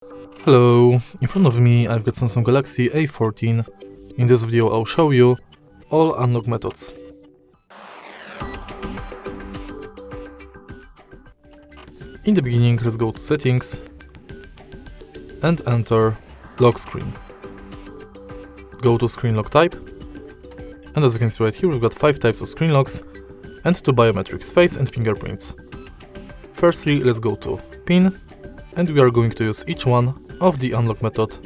Hello, in front of me I've got Samsung Galaxy A14. In this video I'll show you all unlock methods. In the beginning, let's go to settings and enter lock screen. Go to screen lock type, and as you can see right here we've got 5 types of screen locks and 2 biometrics, face and fingerprints. Firstly, let's go to PIN, and we are going to use each one of the unlock method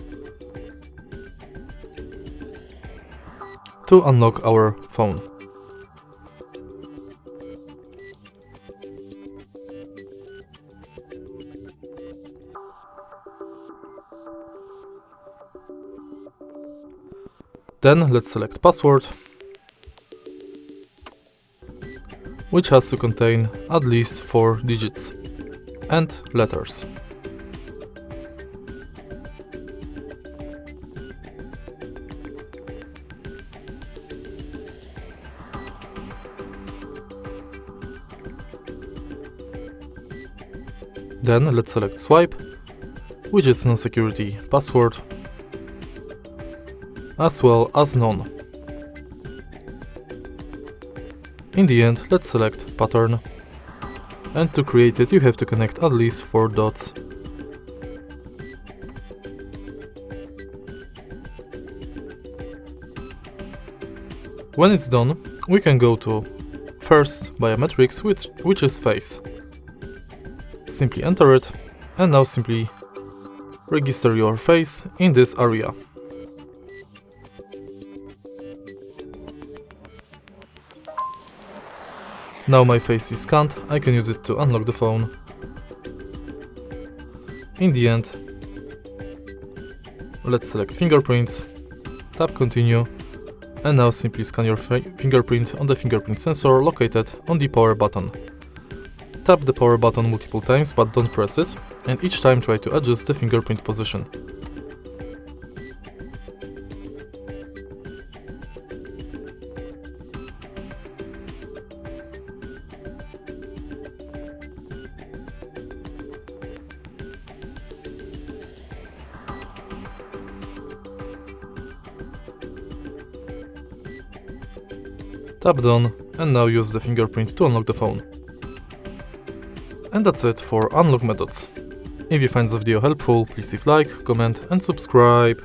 to unlock our phone. Then let's select password, which has to contain at least 4 digits and letters. Then let's select swipe, which is non-security password, as well as none. In the end, let's select pattern, and to create it you have to connect at least 4 dots. When it's done, we can go to first biometrics, which is face. Simply enter it, and now simply register your face in this area. Now my face is scanned, I can use it to unlock the phone. In the end, let's select fingerprints, tap continue, and now simply scan your fingerprint on the fingerprint sensor located on the power button. Tap the power button multiple times, but don't press it, and each time try to adjust the fingerprint position. Tap done, and now use the fingerprint to unlock the phone. And that's it for unlock methods. If you find this video helpful, please leave like, comment and subscribe.